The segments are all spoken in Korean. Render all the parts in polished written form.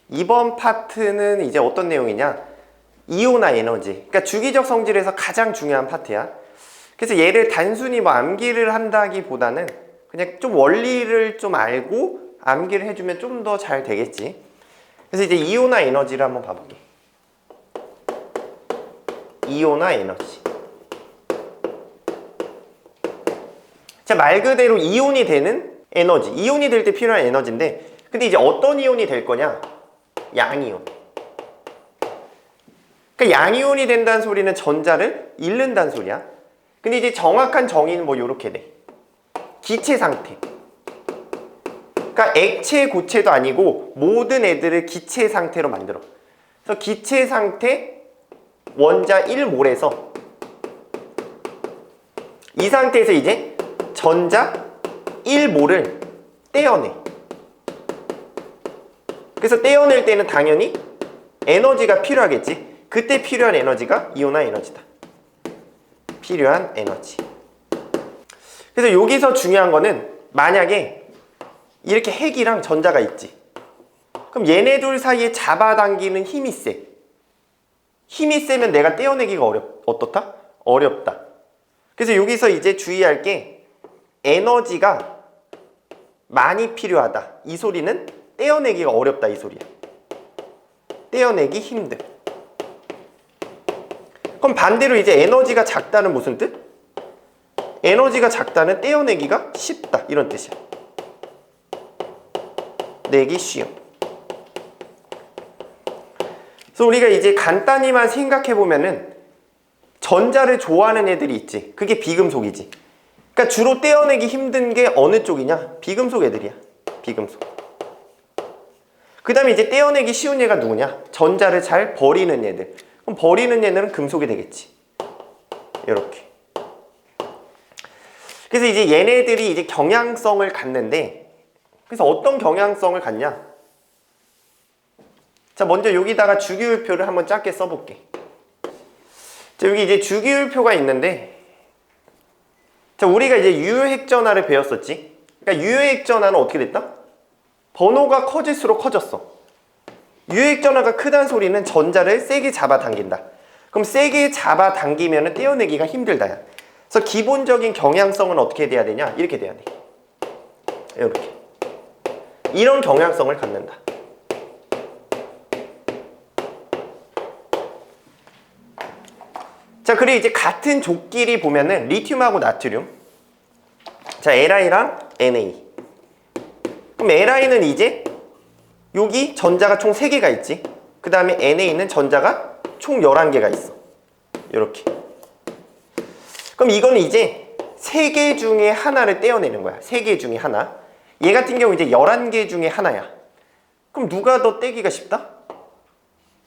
이번 파트는 이제 어떤 내용이냐? 이온화 에너지. 그러니까 주기적 성질에서 가장 중요한 파트야. 그래서 얘를 단순히 뭐 암기를 한다기보다는 그냥 좀 원리를 좀 알고 암기를 해주면 좀 더 잘 되겠지. 그래서 이제 이온화 에너지를 한번 봐볼게. 이온화 에너지. 자, 말 그대로 이온이 되는 에너지. 이온이 될 때 필요한 에너지인데, 근데 이제 어떤 이온이 될 거냐? 양이온. 그러니까 양이온이 된다는 소리는 전자를 잃는다는 소리야. 근데 이제 정확한 정의는 뭐 요렇게 돼. 기체 상태. 그러니까 액체, 고체도 아니고 모든 애들을 기체 상태로 만들어. 그래서 기체 상태 원자 1몰에서 이 상태에서 이제 전자 1몰을 떼어내. 그래서 떼어낼 때는 당연히 에너지가 필요하겠지. 그때 필요한 에너지가 이온화 에너지다. 필요한 에너지. 그래서 여기서 중요한 거는 만약에 이렇게 핵이랑 전자가 있지. 그럼 얘네 둘 사이에 잡아당기는 힘이 세. 힘이 세면 내가 떼어내기가 어떻다? 어렵다. 그래서 여기서 이제 주의할 게 에너지가 많이 필요하다. 이 소리는 떼어내기가 어렵다. 이 소리야. 떼어내기 힘들. 그럼 반대로 이제 에너지가 작다는 무슨 뜻? 에너지가 작다는 떼어내기가 쉽다. 이런 뜻이야. 내기 쉬움. 그래서 우리가 이제 간단히만 생각해 보면은 전자를 좋아하는 애들이 있지. 그게 비금속이지. 그러니까 주로 떼어내기 힘든 게 어느 쪽이냐? 비금속 애들이야. 비금속. 그 다음에 이제 떼어내기 쉬운 얘가 누구냐? 전자를 잘 버리는 얘들. 그럼 버리는 얘들은 금속이 되겠지. 이렇게. 그래서 이제 얘네들이 이제 경향성을 갖는데, 그래서 어떤 경향성을 갖냐? 자, 먼저 여기다가 주기율표를 한번 짧게 써볼게. 자, 여기 이제 주기율표가 있는데, 자, 우리가 이제 유효핵전화를 배웠었지? 그러니까 유효핵전화는 어떻게 됐다? 번호가 커질수록 커졌어. 유효핵전화가 크다는 소리는 전자를 세게 잡아당긴다. 그럼 세게 잡아당기면 떼어내기가 힘들다야. 그래서 기본적인 경향성은 어떻게 돼야 되냐? 이렇게 돼야 돼. 이렇게. 이런 경향성을 갖는다. 자, 그리고 이제 같은 족끼리 보면은 리튬하고 나트륨. 자, Li랑 Na. 그럼 Li는 이제 여기 전자가 총 3개가 있지. 그 다음에 NA는 전자가 총 11개가 있어. 이렇게. 그럼 이거는 이제 3개 중에 하나를 떼어내는 거야. 3개 중에 하나. 얘 같은 경우 이제 11개 중에 하나야. 그럼 누가 더 떼기가 쉽다?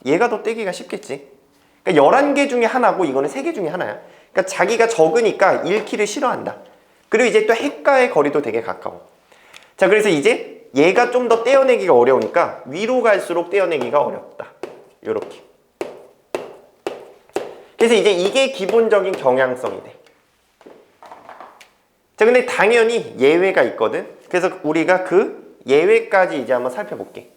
얘가 더 떼기가 쉽겠지. 그러니까 11개 중에 하나고 이거는 3개 중에 하나야. 그러니까 자기가 적으니까 잃기를 싫어한다. 그리고 이제 또 핵과의 거리도 되게 가까워. 자, 그래서 이제 얘가 좀 더 떼어내기가 어려우니까 위로 갈수록 떼어내기가 어렵다. 요렇게. 그래서 이제 이게 기본적인 경향성이 돼. 자, 근데 당연히 예외가 있거든. 그래서 우리가 그 예외까지 이제 한번 살펴볼게.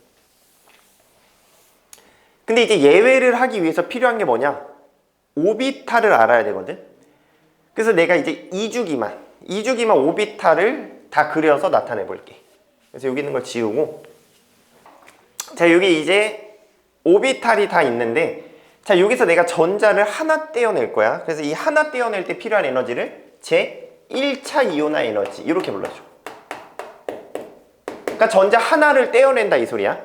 근데 이제 예외를 하기 위해서 필요한 게 뭐냐? 오비탈을 알아야 되거든. 그래서 내가 이제 2주기만 오비탈을 다 그려서 나타내 볼게. 그래서 여기 있는 걸 지우고, 자, 여기 이제 오비탈이 다 있는데, 자, 여기서 내가 전자를 하나 떼어낼 거야. 그래서 이 하나 떼어낼 때 필요한 에너지를 제 1차 이온화 에너지 이렇게 불러줘. 그러니까 전자 하나를 떼어낸다 이 소리야.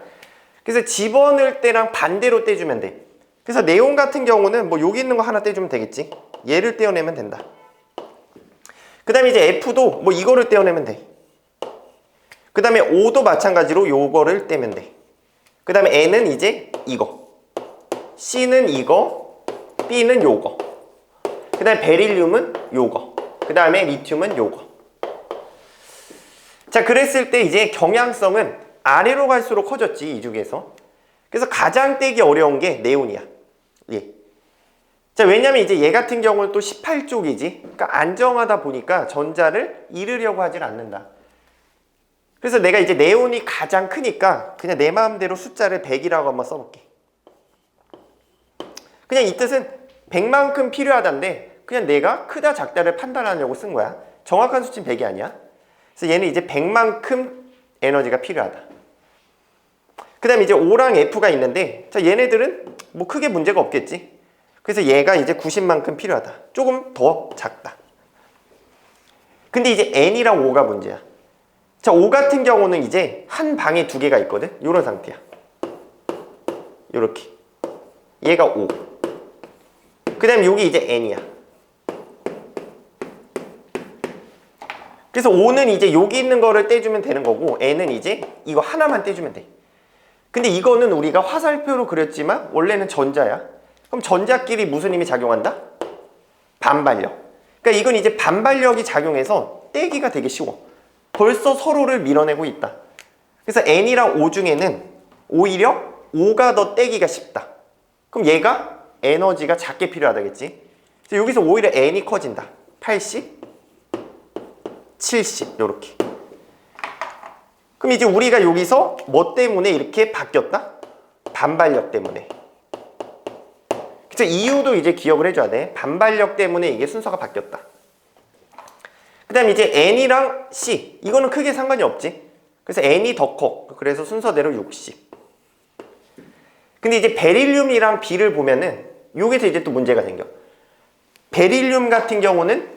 그래서 집어넣을 때랑 반대로 떼주면 돼. 그래서 네온 같은 경우는 뭐 여기 있는 거 하나 떼주면 되겠지. 얘를 떼어내면 된다. 그 다음에 이제 F도 뭐 이거를 떼어내면 돼. 그 다음에 O도 마찬가지로 요거를 떼면 돼. 그 다음에 N은 이제 이거, C는 이거, B는 요거, 그 다음에 베릴륨은 요거, 그 다음에 리튬은 요거. 자, 그랬을 때 이제 경향성은 아래로 갈수록 커졌지, 이 중에서. 그래서 가장 떼기 어려운 게 네온이야. 예. 자, 왜냐면 이제 얘 같은 경우는 또 18쪽이지. 그러니까 안정하다 보니까 전자를 잃으려고 하질 않는다. 그래서 내가 이제 네온이 가장 크니까 그냥 내 마음대로 숫자를 100이라고 한번 써볼게. 그냥 이 뜻은 100만큼 필요하다인데 그냥 내가 크다 작다를 판단하려고 쓴 거야. 정확한 수치는 100이 아니야. 그래서 얘는 이제 100만큼 에너지가 필요하다. 그 다음에 이제 O랑 F가 있는데 자 얘네들은 뭐 크게 문제가 없겠지. 그래서 얘가 이제 90만큼 필요하다. 조금 더 작다. 근데 이제 N이랑 O가 문제야. 자, O 같은 경우는 이제 한 방에 두 개가 있거든. 요런 상태야. 요렇게. 얘가 O. 그 다음에 여기 이제 N이야. 그래서 O는 이제 여기 있는 거를 떼주면 되는 거고 N은 이제 이거 하나만 떼주면 돼. 근데 이거는 우리가 화살표로 그렸지만 원래는 전자야. 그럼 전자끼리 무슨 힘이 작용한다? 반발력. 그러니까 이건 이제 반발력이 작용해서 떼기가 되게 쉬워. 벌써 서로를 밀어내고 있다. 그래서 N이랑 O 중에는 오히려 O가 더 떼기가 쉽다. 그럼 얘가 에너지가 작게 필요하다겠지. 그래서 여기서 오히려 N이 커진다. 80, 70 요렇게. 그럼 이제 우리가 여기서 뭐 때문에 이렇게 바뀌었다? 반발력 때문에. 그래서 이유도 이제 기억을 해줘야 돼. 반발력 때문에 이게 순서가 바뀌었다. 그 다음에 이제 N이랑 C 이거는 크게 상관이 없지. 그래서 N이 더 커. 그래서 순서대로 60. 근데 이제 베릴륨이랑 B를 보면은 여기서 이제 또 문제가 생겨. 베릴륨 같은 경우는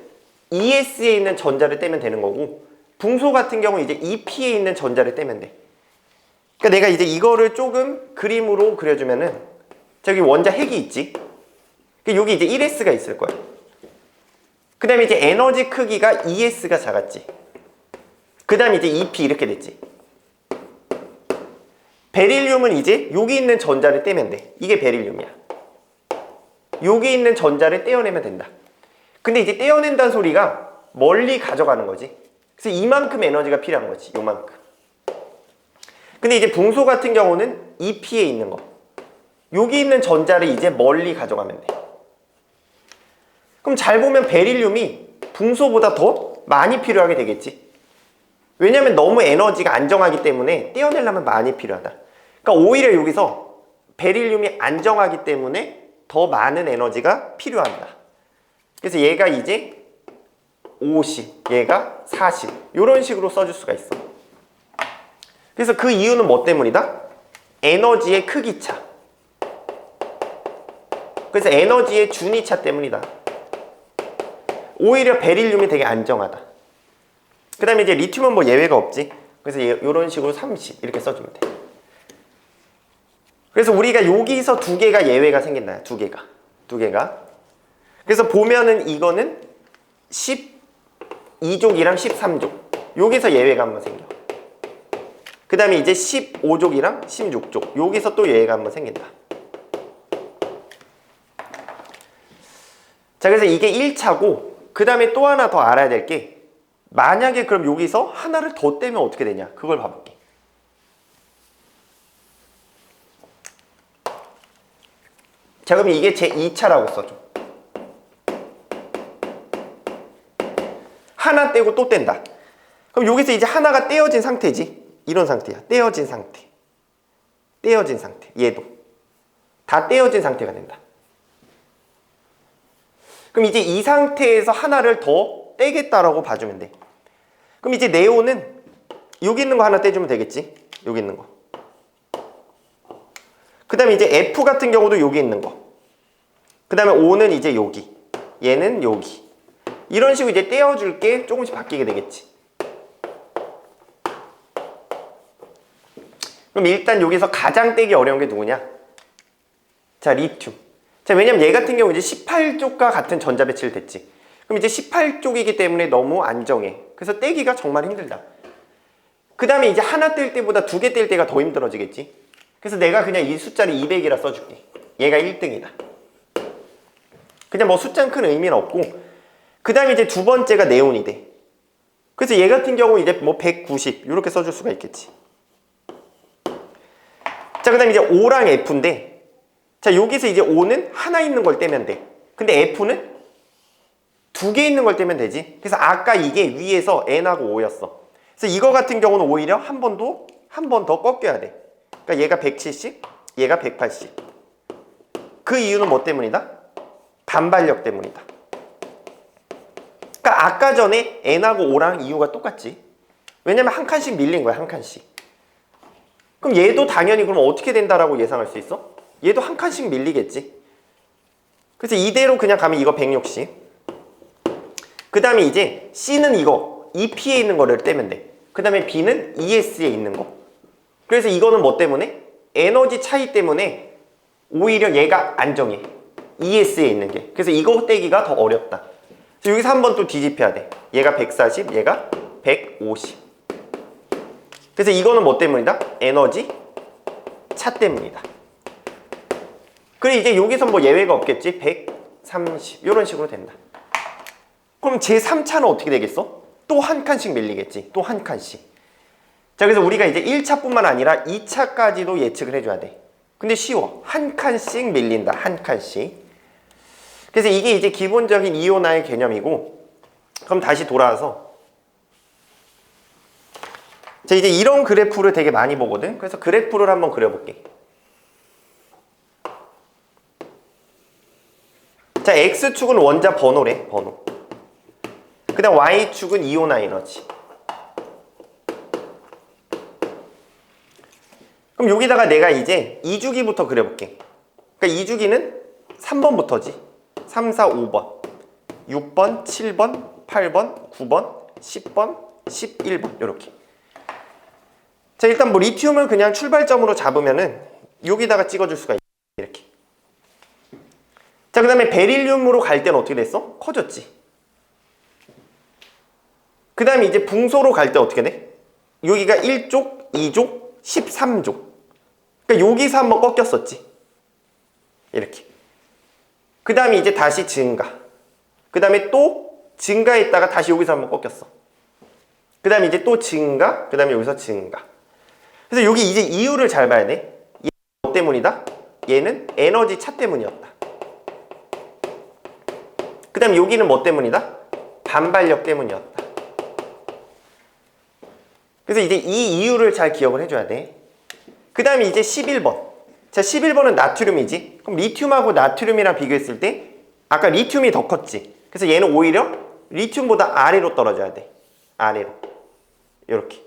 ES에 있는 전자를 떼면 되는 거고 붕소 같은 경우는 이제 EP에 있는 전자를 떼면 돼. 그러니까 내가 이제 이거를 조금 그림으로 그려주면은 저기 원자 핵이 있지. 여기 이제 1S가 있을 거야. 그 다음에 이제 에너지 크기가 ES가 작았지. 그 다음에 이제 EP 이렇게 됐지. 베릴륨은 이제 여기 있는 전자를 떼면 돼. 이게 베릴륨이야. 여기 있는 전자를 떼어내면 된다. 근데 이제 떼어낸다는 소리가 멀리 가져가는 거지. 그래서 이만큼 에너지가 필요한 거지. 요만큼. 근데 이제 붕소 같은 경우는 EP에 있는 거. 여기 있는 전자를 이제 멀리 가져가면 돼. 그럼 잘 보면 베릴륨이 붕소보다 더 많이 필요하게 되겠지. 왜냐면 너무 에너지가 안정하기 때문에 떼어내려면 많이 필요하다. 그러니까 오히려 여기서 베릴륨이 안정하기 때문에 더 많은 에너지가 필요합니다. 그래서 얘가 이제 50, 얘가 40 이런 식으로 써줄 수가 있어. 그래서 그 이유는 뭐 때문이다? 에너지의 크기 차. 그래서 에너지의 준위차 때문이다. 오히려 베릴륨이 되게 안정하다. 그 다음에 이제 리튬은 뭐 예외가 없지. 그래서 이런 식으로 30 이렇게 써주면 돼. 그래서 우리가 여기서 두 개가 예외가 생긴다. 두 개가. 그래서 보면은 이거는 12족이랑 13족. 여기서 예외가 한번 생겨. 그 다음에 이제 15족이랑 16족. 여기서 또 예외가 한번 생긴다. 자, 그래서 이게 1차고 그 다음에 또 하나 더 알아야 될 게 만약에 그럼 여기서 하나를 더 떼면 어떻게 되냐 그걸 봐볼게. 자, 그럼 이게 제 2차라고 써줘. 하나 떼고 또 뗀다. 그럼 여기서 이제 하나가 떼어진 상태지. 이런 상태야. 떼어진 상태. 얘도 다 떼어진 상태가 된다. 그럼 이제 이 상태에서 하나를 더 떼겠다라고 봐주면 돼. 그럼 이제 네온은 여기 있는 거 하나 떼주면 되겠지. 여기 있는 거. 그 다음에 이제 F 같은 경우도 여기 있는 거. 그 다음에 O는 이제 여기. 얘는 여기. 이런 식으로 이제 떼어줄 게 조금씩 바뀌게 되겠지. 그럼 일단 여기서 가장 떼기 어려운 게 누구냐? 자, 리튬. 자, 왜냐면 얘 같은 경우 이제 18쪽과 같은 전자 배치를 됐지. 그럼 이제 18쪽이기 때문에 너무 안정해. 그래서 떼기가 정말 힘들다. 그 다음에 이제 하나 뗄 때보다 두 개 뗄 때가 더 힘들어지겠지. 그래서 내가 그냥 이 숫자를 200이라 써줄게. 얘가 1등이다. 그냥 뭐 숫자는 큰 의미는 없고, 그 다음에 이제 두 번째가 네온이 돼. 그래서 얘 같은 경우 이제 뭐 190 이렇게 써줄 수가 있겠지. 자, 그 다음에 이제 O랑 F인데, 자, 여기서 이제 O는 하나 있는 걸 떼면 돼. 근데 F는 두 개 있는 걸 떼면 되지. 그래서 아까 이게 위에서 N하고 O였어. 그래서 이거 같은 경우는 오히려 한 번 더 꺾여야 돼. 그러니까 얘가 170, 얘가 180. 그 이유는 뭐 때문이다? 반발력 때문이다. 그러니까 아까 전에 N하고 O랑 이유가 똑같지. 왜냐면 한 칸씩 밀린 거야, 한 칸씩. 그럼 얘도 당연히 그럼 어떻게 된다라고 예상할 수 있어? 얘도 한 칸씩 밀리겠지. 그래서 이대로 그냥 가면 이거 160. 그 다음에 이제 C는 이거 EP에 있는 거를 떼면 돼. 그 다음에 B는 ES에 있는 거. 그래서 이거는 뭐 때문에? 에너지 차이 때문에 오히려 얘가 안정해. ES에 있는 게. 그래서 이거 떼기가 더 어렵다. 그래서 여기서 한 번 또 뒤집혀야 돼. 얘가 140, 얘가 150. 그래서 이거는 뭐 때문이다? 에너지 차 때문이다. 그리고 이제 여기서 뭐 예외가 없겠지? 130 이런 식으로 된다. 그럼 제3차는 어떻게 되겠어? 또 한 칸씩 밀리겠지. 또 한 칸씩. 자, 그래서 우리가 이제 1차뿐만 아니라 2차까지도 예측을 해줘야 돼. 근데 쉬워. 한 칸씩 밀린다. 한 칸씩. 그래서 이게 이제 기본적인 이온화의 개념이고, 그럼 다시 돌아와서 자, 이제 이런 그래프를 되게 많이 보거든. 그래서 그래프를 한번 그려볼게. 자, X축은 원자 번호래, 번호. 그 다음 Y축은 이온화 에너지. 그럼 여기다가 내가 이제 2주기부터 그려볼게. 그러니까 2주기는 3번부터지. 3, 4, 5번, 6번, 7번, 8번, 9번, 10번, 11번 이렇게. 자, 일단 뭐 리튬을 그냥 출발점으로 잡으면은 여기다가 찍어줄 수가 있어. 이렇게. 자, 그 다음에 베릴륨으로 갈 때는 어떻게 됐어? 커졌지. 그 다음에 이제 붕소로 갈 때 어떻게 돼? 여기가 1족, 2족, 13족. 그러니까 여기서 한번 꺾였었지. 이렇게. 그 다음에 이제 다시 증가. 그 다음에 또 증가했다가 다시 여기서 한번 꺾였어. 그 다음에 이제 또 증가. 그 다음에 여기서 증가. 그래서 여기 이제 이유를 잘 봐야 돼. 얘는 뭐 때문이다? 얘는 에너지 차 때문이었다. 그 다음에 여기는 뭐 때문이다? 반발력 때문이었다. 그래서 이제 이 이유를 잘 기억을 해줘야 돼. 그 다음에 이제 11번. 자, 11번은 나트륨이지. 그럼 리튬하고 나트륨이랑 비교했을 때 아까 리튬이 더 컸지. 그래서 얘는 오히려 리튬보다 아래로 떨어져야 돼. 아래로. 이렇게.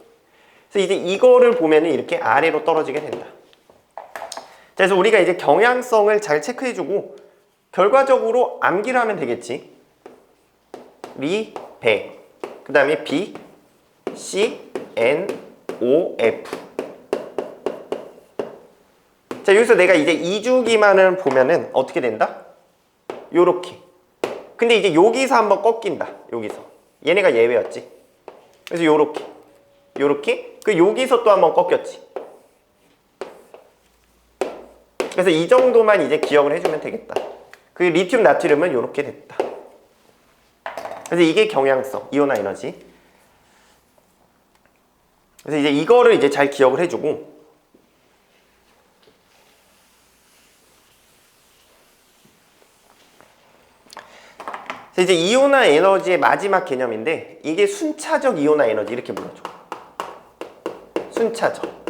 그래서 이제 이거를 보면은 이렇게 아래로 떨어지게 된다. 자, 그래서 우리가 이제 경향성을 잘 체크해주고 결과적으로 암기를 하면 되겠지. 리, 배. 그 다음에 B, C, N, O, F. 자, 여기서 내가 이제 2주기만을 보면은 어떻게 된다? 요렇게. 근데 이제 여기서 한번 꺾인다. 여기서. 얘네가 예외였지. 그래서 요렇게. 요렇게. 그 여기서 또 한번 꺾였지. 그래서 이 정도만 이제 기억을 해주면 되겠다. 그 리튬 나트륨은 요렇게 됐다. 그래서 이게 경향성, 이온화 에너지. 그래서 이제 이거를 이제 잘 기억을 해주고, 이제 이온화 에너지의 마지막 개념인데 이게 순차적 이온화 에너지 이렇게 불러줘. 순차적.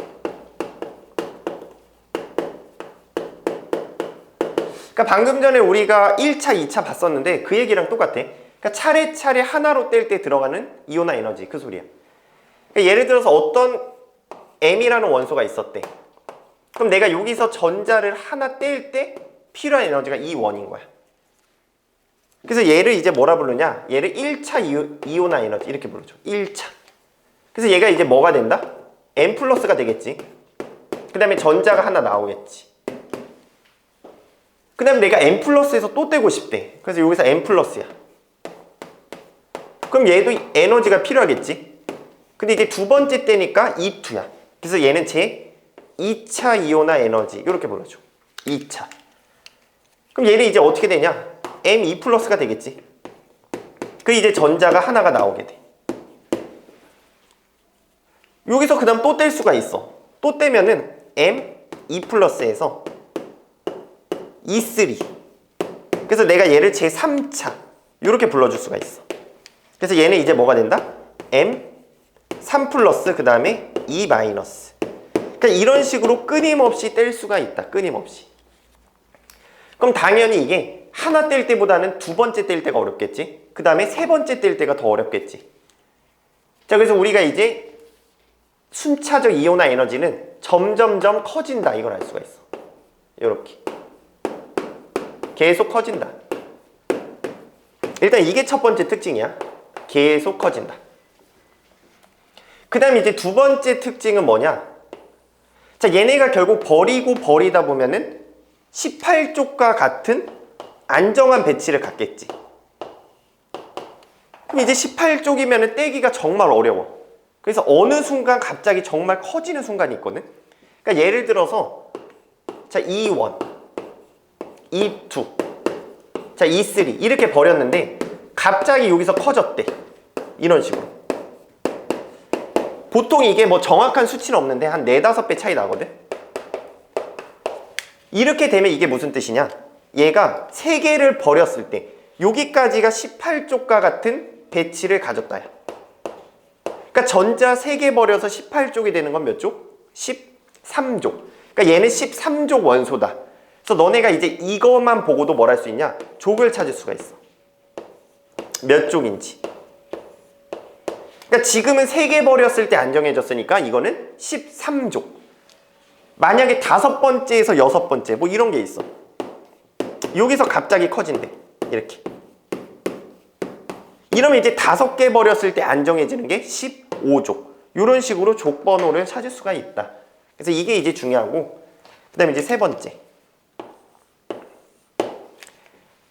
그러니까 방금 전에 우리가 1차, 2차 봤었는데 그 얘기랑 똑같아. 그러니까 차례차례 하나로 뗄 때 들어가는 이온화 에너지 그 소리야. 그러니까 예를 들어서 어떤 M이라는 원소가 있었대. 그럼 내가 여기서 전자를 하나 뗄 때 필요한 에너지가 이 원인 거야. 그래서 얘를 이제 뭐라 부르냐? 얘를 1차 이온화 에너지 이렇게 불러줘. 1차. 그래서 얘가 이제 뭐가 된다? M 플러스가 되겠지. 그 다음에 전자가 하나 나오겠지. 그 다음에 내가 M 플러스에서 또 떼고 싶대. 그래서 여기서 M 플러스야. 그럼 얘도 에너지가 필요하겠지. 근데 이제 두 번째 때니까 E2야. 그래서 얘는 제 2차 이온화 에너지 이렇게 불러줘. 2차. 그럼 얘는 이제 어떻게 되냐? M2 플러스가 되겠지. 그 이제 전자가 하나가 나오게 돼. 여기서 그 다음 또 뗄 수가 있어. 또 떼면은 M2 플러스에서 E3. 그래서 내가 얘를 제3차 이렇게 불러줄 수가 있어. 그래서 얘는 이제 뭐가 된다? 3 플러스 그 다음에 2 마이너스. 그러니까 이런 식으로 끊임없이 뗄 수가 있다. 끊임없이. 그럼 당연히 이게 하나 뗄 때보다는 두 번째 뗄 때가 어렵겠지. 그 다음에 세 번째 뗄 때가 더 어렵겠지. 자, 그래서 우리가 이제 순차적 이온화 에너지는 점점점 커진다. 이걸 알 수가 있어. 이렇게 계속 커진다. 일단 이게 첫 번째 특징이야. 계속 커진다. 그 다음에 이제 두 번째 특징은 뭐냐? 자, 얘네가 결국 버리고 버리다 보면은 18쪽과 같은 안정한 배치를 갖겠지. 그럼 이제 18쪽이면은 떼기가 정말 어려워. 그래서 어느 순간 갑자기 정말 커지는 순간이 있거든. 그러니까 예를 들어서 자, E1, E2, 자, E3 이렇게 버렸는데 갑자기 여기서 커졌대. 이런 식으로. 보통 이게 뭐 정확한 수치는 없는데 한 4, 5배 차이 나거든. 이렇게 되면 이게 무슨 뜻이냐? 얘가 3개를 버렸을 때 여기까지가 18쪽과 같은 배치를 가졌다야. 그러니까 전자 3개 버려서 18쪽이 되는 건 몇 쪽? 13쪽. 그러니까 얘는 13족 원소다. 그래서 너네가 이제 이것만 보고도 뭘 할 수 있냐? 족을 찾을 수가 있어. 몇 족인지. 그러니까 지금은 3개 버렸을 때 안정해졌으니까 이거는 13족. 만약에 5번째에서 6번째 뭐 이런 게 있어. 여기서 갑자기 커진대. 이렇게. 이러면 이제 5개 버렸을 때 안정해지는 게 15족. 이런 식으로 족 번호를 찾을 수가 있다. 그래서 이게 이제 중요하고, 그 다음에 이제 세 번째.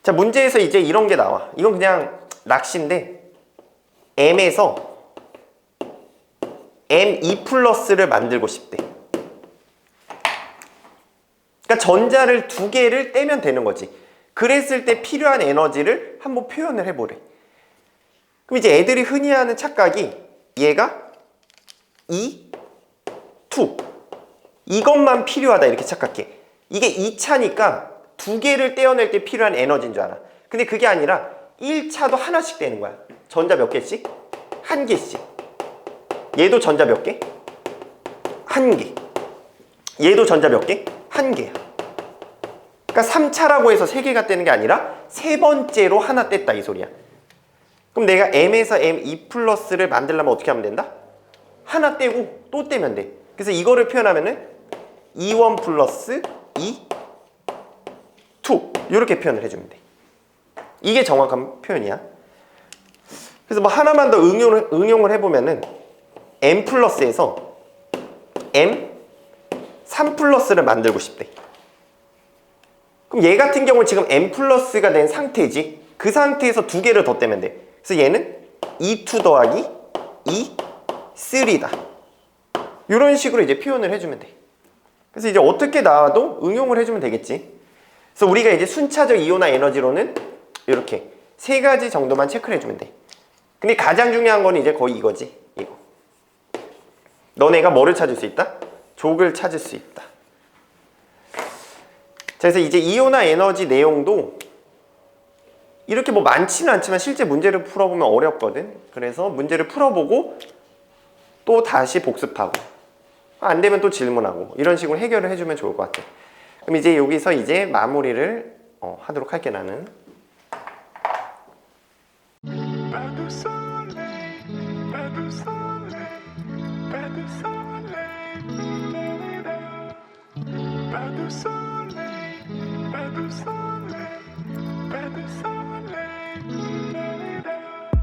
자, 문제에서 이제 이런 게 나와. 이건 그냥 낚시인데 M에서 M2 플러스를 만들고 싶대. 그러니까 전자를 2개를 떼면 되는 거지. 그랬을 때 필요한 에너지를 한번 표현을 해보래. 그럼 이제 애들이 흔히 하는 착각이 얘가 E, 2 이것만 필요하다 이렇게 착각해. 이게 2차니까 2개를 떼어낼 때 필요한 에너지인 줄 알아. 근데 그게 아니라 1차도 하나씩 떼는 거야. 전자 몇 개씩? 1개씩. 얘도 전자 몇 개? 1개. 얘도 전자 몇 개? 1개야. 그러니까 3차라고 해서 3개가 떼는 게 아니라 세 번째로 하나 뗐다 이 소리야. 그럼 내가 M에서 M2 플러스를 만들려면 어떻게 하면 된다? 하나 떼고 또 떼면 돼. 그래서 이거를 표현하면은 E1 플러스 E2 이렇게 표현을 해주면 돼. 이게 정확한 표현이야. 그래서 뭐 하나만 더 응용을 해보면은 M 플러스에서 M3 플러스를 만들고 싶대. 그럼 얘 같은 경우는 지금 M 플러스가 된 상태지. 그 상태에서 2개를 더 떼면 돼. 그래서 얘는 E2 더하기 E3다. 이런 식으로 이제 표현을 해주면 돼. 그래서 이제 어떻게 나와도 응용을 해주면 되겠지. 그래서 우리가 이제 순차적 이온화 에너지로는 이렇게 3가지 정도만 체크를 해주면 돼. 근데 가장 중요한 건 이제 거의 이거지. 이거. 너네가 뭐를 찾을 수 있다? 족을 찾을 수 있다. 자, 그래서 이제 이온화 에너지 내용도 이렇게 뭐 많지는 않지만 실제 문제를 풀어보면 어렵거든. 그래서 문제를 풀어보고 또 다시 복습하고 안 되면 또 질문하고 이런 식으로 해결을 해주면 좋을 것 같아. 그럼 이제 여기서 이제 마무리를 하도록 할게 나는. Pas de soleil,